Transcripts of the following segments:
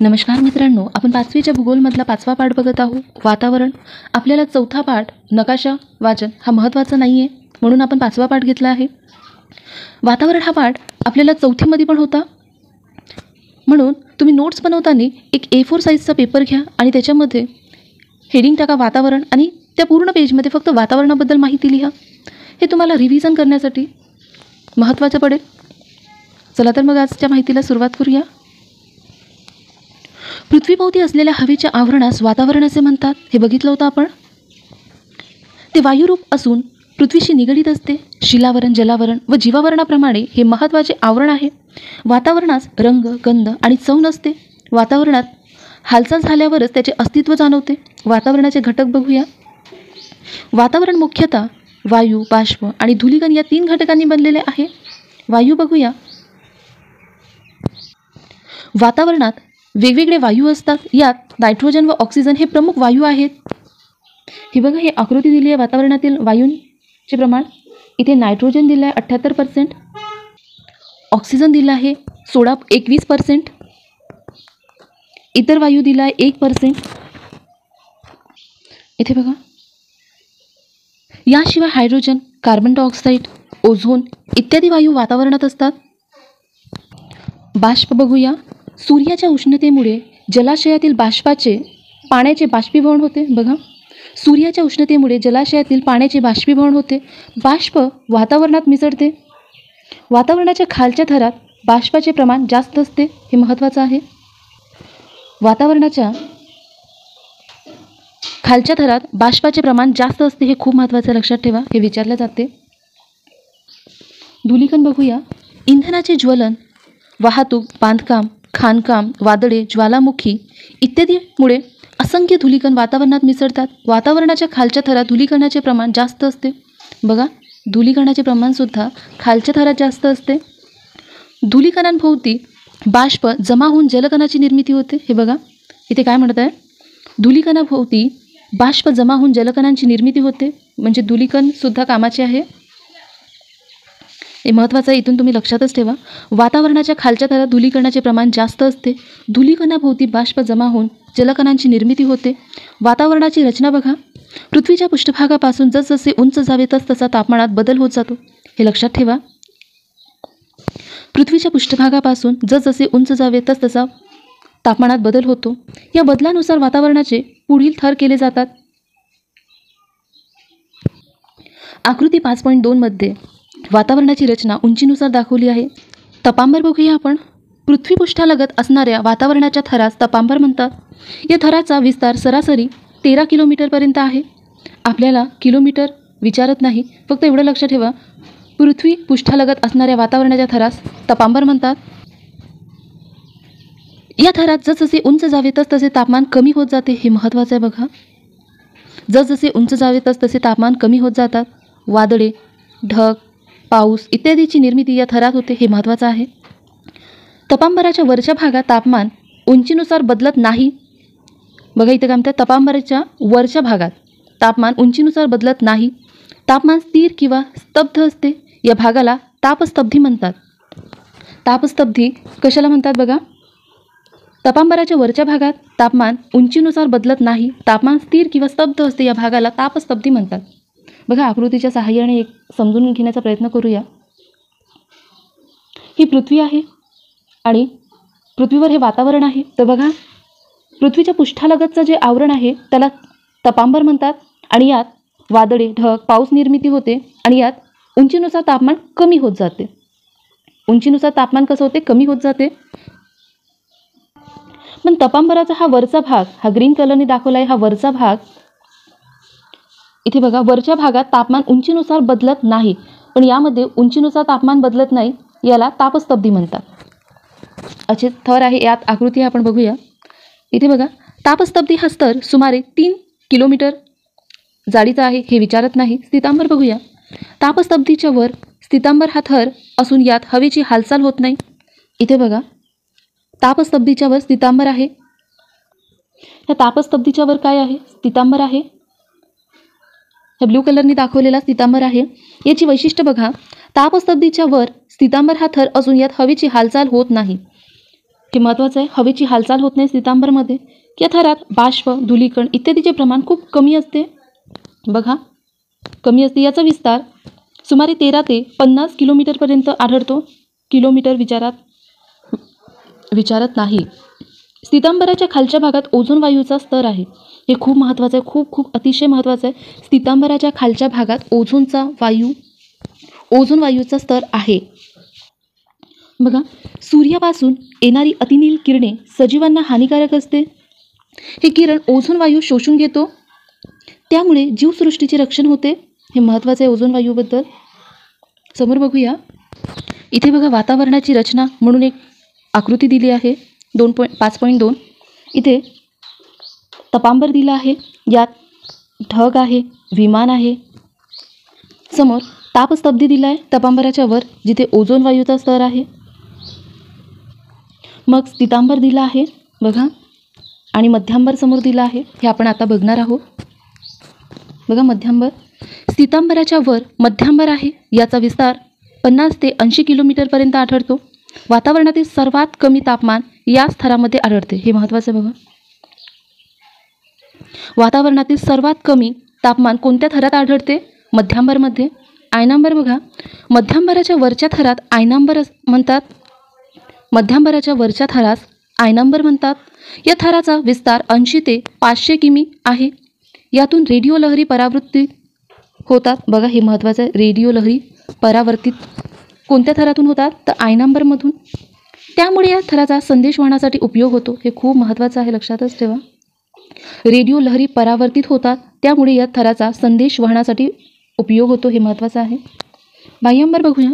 नमस्कार मित्रांनो, आपण 5वीच्या भूगोलमधला 5वा पाठ बघत आहोत, वातावरण. आपल्याला 4था पाठ नकाशा वाचन हा महत्त्वाचा नाही आहे, म्हणून आपण 5वा पाठ घेतला आहे. वातावरण हा पाठ आपल्याला 4थीमध्ये पण होता, म्हणून तुम्ही नोट्स बनवताना एक A4 साईजचा पेपर घ्या आणि त्याच्यामध्ये हेडिंग टाका वातावरण आणि त्या पूर्ण पेजमध्ये फक्त वातावरणाबद्दल माहिती लिहा. हे तुम्हाला रिव्हिजन करण्यासाठी महत्त्वाचं पडेल. चला तर मग आजच्या माहितीला सुरुवात करूया. पृथ्वीभोवती असलेल्या हवेच्या आवरणास वातावरण असे म्हणतात. हे बघितलं होतं आपण. ते वायुरूप असून पृथ्वीशी निगडीत असते. शिलावरण, जलावरण व जीवावरणाप्रमाणे हे महत्त्वाचे आवरण आहे. वातावरणास रंग, गंध आणि चव नसते. वातावरणात हालचाल झाल्यावरच त्याचे अस्तित्व जाणवते. वातावरणाचे घटक बघूया. वातावरण मुख्यतः वायू, बाष्प आणि धूलिकण या 3 घटकांनी बनलेले आहे. वायू बघूया. वातावरणात वेगवेगळे वायू असतात. यात नायट्रोजन व ऑक्सिजन हे प्रमुख वायू आहेत. हे बघा, ही आकृती दिली आहे वातावरणातील वायूंचे प्रमाण. इथे नायट्रोजन दिलं आहे 78%, ऑक्सिजन दिला आहे 21%, इतर वायू दिला आहे 1%. इथे बघा, याशिवाय हायड्रोजन, कार्बन डायऑक्साईड, ओझोन इत्यादी वायू वातावरणात असतात. बाष्प बघूया. सूर्याच्या उष्णतेमुळे जलाशयातील पाण्याचे बाष्पीभवन होते. बघा, सूर्याच्या उष्णतेमुळे जलाशयातील पाण्याचे बाष्पीभवन होते. बाष्प वातावरणात मिसळते. वातावरणाच्या खालच्या थरात बाष्पाचे प्रमाण जास्त असते. हे महत्त्वाचं आहे. वातावरणाच्या खालच्या थरात बाष्पाचे प्रमाण जास्त असते. हे खूप महत्त्वाचं, लक्षात ठेवा. हे विचारले जाते. धूलिकण बघूया. इंधनाचे ज्वलन, वाहतूक, बांधकाम, खाणकाम, वादळे, ज्वालामुखी इत्यादीमुळे असंख्य धूलिकण वातावरणात मिसळतात. वातावरणाच्या खालच्या थरात धूलिकणाचे प्रमाण जास्त असते. बघा, धूलिकणाचे प्रमाणसुद्धा खालच्या थरात जास्त असते. धूलिकणांभोवती बाष्प जमा होऊन जलकणाची निर्मिती होते. हे बघा, इथे काय म्हणत आहे, धूलिकणाभोवती बाष्प जमा होऊन जलकणांची निर्मिती होते. म्हणजे धूलिकणसुद्धा कामाचे आहे. हे महत्त्वाचं आहे, इथून तुम्ही लक्षातच ठेवा. वातावरणाच्या खालच्या थरात धूलिकणाचे प्रमाण जास्त असते. धूलिकणाभोवती बाष्प जमा होऊन जलकणांची निर्मिती होते. वातावरणाची रचना बघा. पृथ्वीच्या पृष्ठभागापासून जसजसे उंच जावे तसतसा तापमानात बदल होत जातो. हे लक्षात ठेवा. पृथ्वीच्या पृष्ठभागापासून जसजसे उंच जावे तसतसा तापमानात बदल होतो. या बदलानुसार वातावरणाचे पुढील थर केले जातात. आकृती 5.2 मध्ये वातावरणाची रचना उंचीनुसार दाखवली आहे. तपांबर बघूया आपण. पृथ्वीपृष्ठालगत असणाऱ्या वातावरणाच्या थरास तपांबर म्हणतात. या थराचा विस्तार सरासरी 13 किलोमीटरपर्यंत आहे. आपल्याला किलोमीटर विचारत नाही, फक्त एवढं लक्षात ठेवा, पृथ्वीपृष्ठालगत असणाऱ्या वातावरणाच्या थरास तपांबर म्हणतात. या थरात जसजसे उंच जावे तसतसे तापमान कमी होत जाते. हे महत्त्वाचं आहे बघा. जसजसे उंच जावे तसतसे तापमान कमी होत जातात. वादळे, ढग, पाऊस इत्यादीची निर्मिती या थरात होते. हे महत्त्वाचं आहे. तपांबराच्या वरच्या भागात तापमान उंचीनुसार बदलत नाही. बघा, इथे काय म्हणतात, तपांबराच्या वरच्या भागात तापमान उंचीनुसार बदलत नाही. तापमान स्थिर किंवा स्तब्ध असते. या भागाला तापस्तब्धी म्हणतात. तापस्तब्धी कशाला म्हणतात बघा. तपांबराच्या वरच्या भागात तापमान उंचीनुसार बदलत नाही. तापमान स्थिर किंवा स्तब्ध असते. या भागाला तापस्तब्धी म्हणतात. बघा, आकृतीच्या सहाय्याने एक समजून घेण्याचा प्रयत्न करूया. ही पृथ्वी आहे आणि पृथ्वीवर हे वातावरण आहे. तर बघा, पृथ्वीच्या पृष्ठालगतचं जे आवरण आहे त्याला तपांबर म्हणतात आणि यात वादळे, ढग, पाऊस निर्मिती होते आणि यात उंचीनुसार तापमान कमी होत जाते. उंचीनुसार तापमान कसं होते, कमी होत जाते. पण तपांबराचा हा वरचा भाग, हा ग्रीन कलरने दाखवला आहे, हा वरचा भाग. इथे बघा, वरच्या भागात तापमान उंचीनुसार बदलत नाही, पण यामध्ये उंचीनुसार तापमान बदलत नाही. याला तापस्तब्धी म्हणतात. असे थर आहे. यात आकृती आपण बघूया. इथे बघा, तापस्तब्धी हा स्तर सुमारे 3 किलोमीटर जाडीचा आहे. हे विचारत नाही. स्थितांबर बघूया. तापस्तब्धीच्या वर स्थितांबर हा थर असून यात हवेची हालचाल होत नाही. इथे बघा, तापस्तब्धीच्या वर स्थितांबर आहे. या तापस्तब्धीच्या वर काय आहे, स्थितांबर आहे. हे ब्लू कलरने दाखवलेला स्थितांबर आहे. याची वैशिष्ट्य बघा. तापस्तब्धीच्या वर स्थितांबर हा थर असून यात हवेची हालचाल होत नाही. हे महत्त्वाचं आहे. हवेची हालचाल होत नाही स्थितांबरमध्ये. या थरात बाष्प, धूलिकण इत्यादीचे प्रमाण खूप कमी असते. बघा, कमी असते. याचा विस्तार सुमारे 13 ते 50 किलोमीटरपर्यंत आढळतो. किलोमीटर विचारत नाही. स्थितांबराच्या खालच्या भागात ओझोन वायूचा स्तर आहे. हे खूप महत्त्वाचं आहे. खूप अतिशय महत्त्वाचं आहे. स्थितांबराच्या खालच्या भागात ओझोन वायूचा स्तर आहे. बघा, सूर्यापासून येणारी अतिनील किरणे सजीवांना हानिकारक असते. हे किरण ओझोन वायू शोषून घेतो, त्यामुळे जीवसृष्टीचे रक्षण होते. हे महत्त्वाचे आहे ओझोन वायूबद्दल. समोर बघूया. इथे बघा वातावरणाची रचना म्हणून एक आकृती दिली आहे 5.2. इथे तपांबर दिला आहे. यात ढग आहे, विमान आहे. समोर तापस्तब्धी दिला आहे तपांबराच्या वर, जिथे ओझोन वायूचा स्तर आहे. मग स्थितांबर दिला आहे बघा, आणि मध्यांबर समोर दिला आहे. हे आपण आता बघणार आहोत. बघा, मध्यांबर. स्थितांबराच्या वर मध्यांबर आहे. याचा विस्तार 50 ते 80 किलोमीटरपर्यंत आढळतो. वातावरणातील सर्वात कमी तापमान या स्तरामध्ये आढळते. हे महत्त्वाचं आहे. बघा, वातावरणातील सर्वात कमी तापमान कोणत्या थरात आढळते? मध्यांबरमध्ये. आयनांबर बघा, मध्यांबराच्या वरच्या थरात आयनांबर म्हणतात. मध्यांबराच्या वरच्या थरास आयनांबर म्हणतात. या थराचा विस्तार 80 ते 500 किमी आहे. यातून रेडिओ लहरी परावर्तित होतात. बघा, हे महत्त्वाचं आहे. रेडिओ लहरी परावर्तित कोणत्या थरातून होतात? तर आयनांबरमधून. त्यामुळे या थराचा संदेशवहनासाठी उपयोग होतो. हे खूप महत्त्वाचं आहे, लक्षातच ठेवा. रेडिओ लहरी परावर्तित होतात, त्यामुळे या थराचा संदेशवहनासाठी उपयोग होतो. हे महत्त्वाचं आहे. बाह्यांबर बघूया.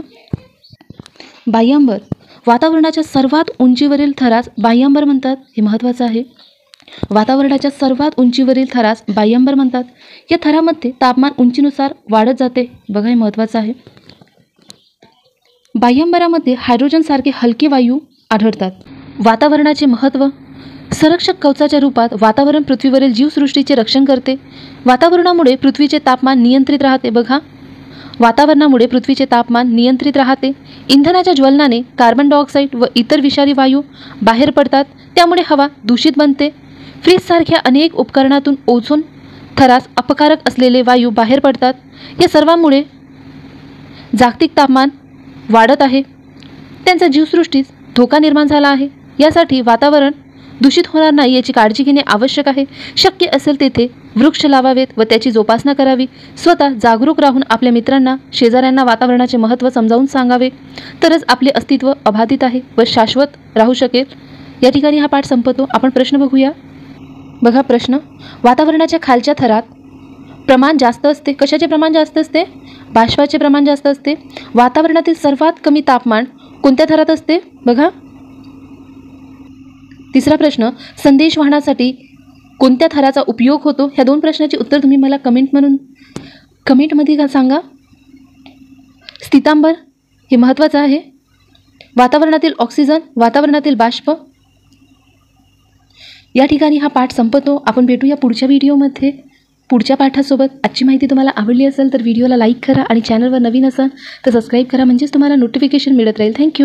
बाह्यांबर, वातावरणाच्या सर्वात उंचीवरील थरास बाह्यांबर म्हणतात. हे महत्त्वाचं आहे. वातावरणाच्या सर्वात उंचीवरील थरास बाह्यांबर म्हणतात. या थरामध्ये तापमान उंचीनुसार वाढत जाते. बघा, हे महत्त्वाचं आहे. बाह्यांबरामध्ये हायड्रोजनसारखे हलके वायू आढळतात. वातावरणाचे महत्त्व. संरक्षक कवचाच्या रूपात वातावरण पृथ्वीवरील जीवसृष्टीचे रक्षण करते. वातावरणामुळे पृथ्वीचे तापमान नियंत्रित राहते. बघा, वातावरणामुळे पृथ्वीचे तापमान नियंत्रित राहते. इंधनाच्या ज्वलनाने कार्बन डायऑक्साईड व इतर विषारी वायू बाहेर पडतात, त्यामुळे हवा दूषित बनते. फ्रीजसारख्या अनेक उपकरणातून ओझोन थरास अपकारक असलेले वायू बाहेर पडतात. या सर्वांमुळे जागतिक तापमान वाढत आहे. त्यांचा जीवसृष्टीस धोका निर्माण झाला आहे. यासाठी वातावरण दूषित होणार नाही याची काळजी घेणे आवश्यक आहे. शक्य असेल तेथे वृक्ष लावावेत व त्याची जोपासना करावी. स्वतः जागरूक राहून आपल्या मित्रांना, शेजाऱ्यांना वातावरणाचे महत्त्व समजावून सांगावे, तरच आपले अस्तित्व अबाधित आहे व शाश्वत राहू शकेल. या ठिकाणी हा पाठ संपतो. आपण प्रश्न बघूया. बघा प्रश्न. वातावरणाच्या खालच्या थरात प्रमाण जास्त असते. कशाचे प्रमाण जास्त असते? बाष्पाचे प्रमाण जास्त असते. वातावरणातील सर्वात कमी तापमान कोणत्या थरात असते? बघा. तिसरा प्रश्न. संदेशवहनासाठी कोणत्या थराचा उपयोग होतो? ह्या दोन प्रश्नाची उत्तर तुम्ही मला कमेंटमध्ये सांगा. स्थितांबर हे महत्त्वाचं आहे. वातावरणातील ऑक्सिजन, वातावरणातील बाष्प. या ठिकाणी हा पाठ संपतो. आपण भेटूया पुढच्या व्हिडिओमध्ये पुढच्या पाठासोबत. आजची माहिती तुम्हाला आवडली असेल तर व्हिडिओला लाईक करा आणि चॅनलवर नवीन असाल तर सबस्क्राईब करा, म्हणजेच तुम्हाला नोटिफिकेशन मिळत राहील. थँक्यू.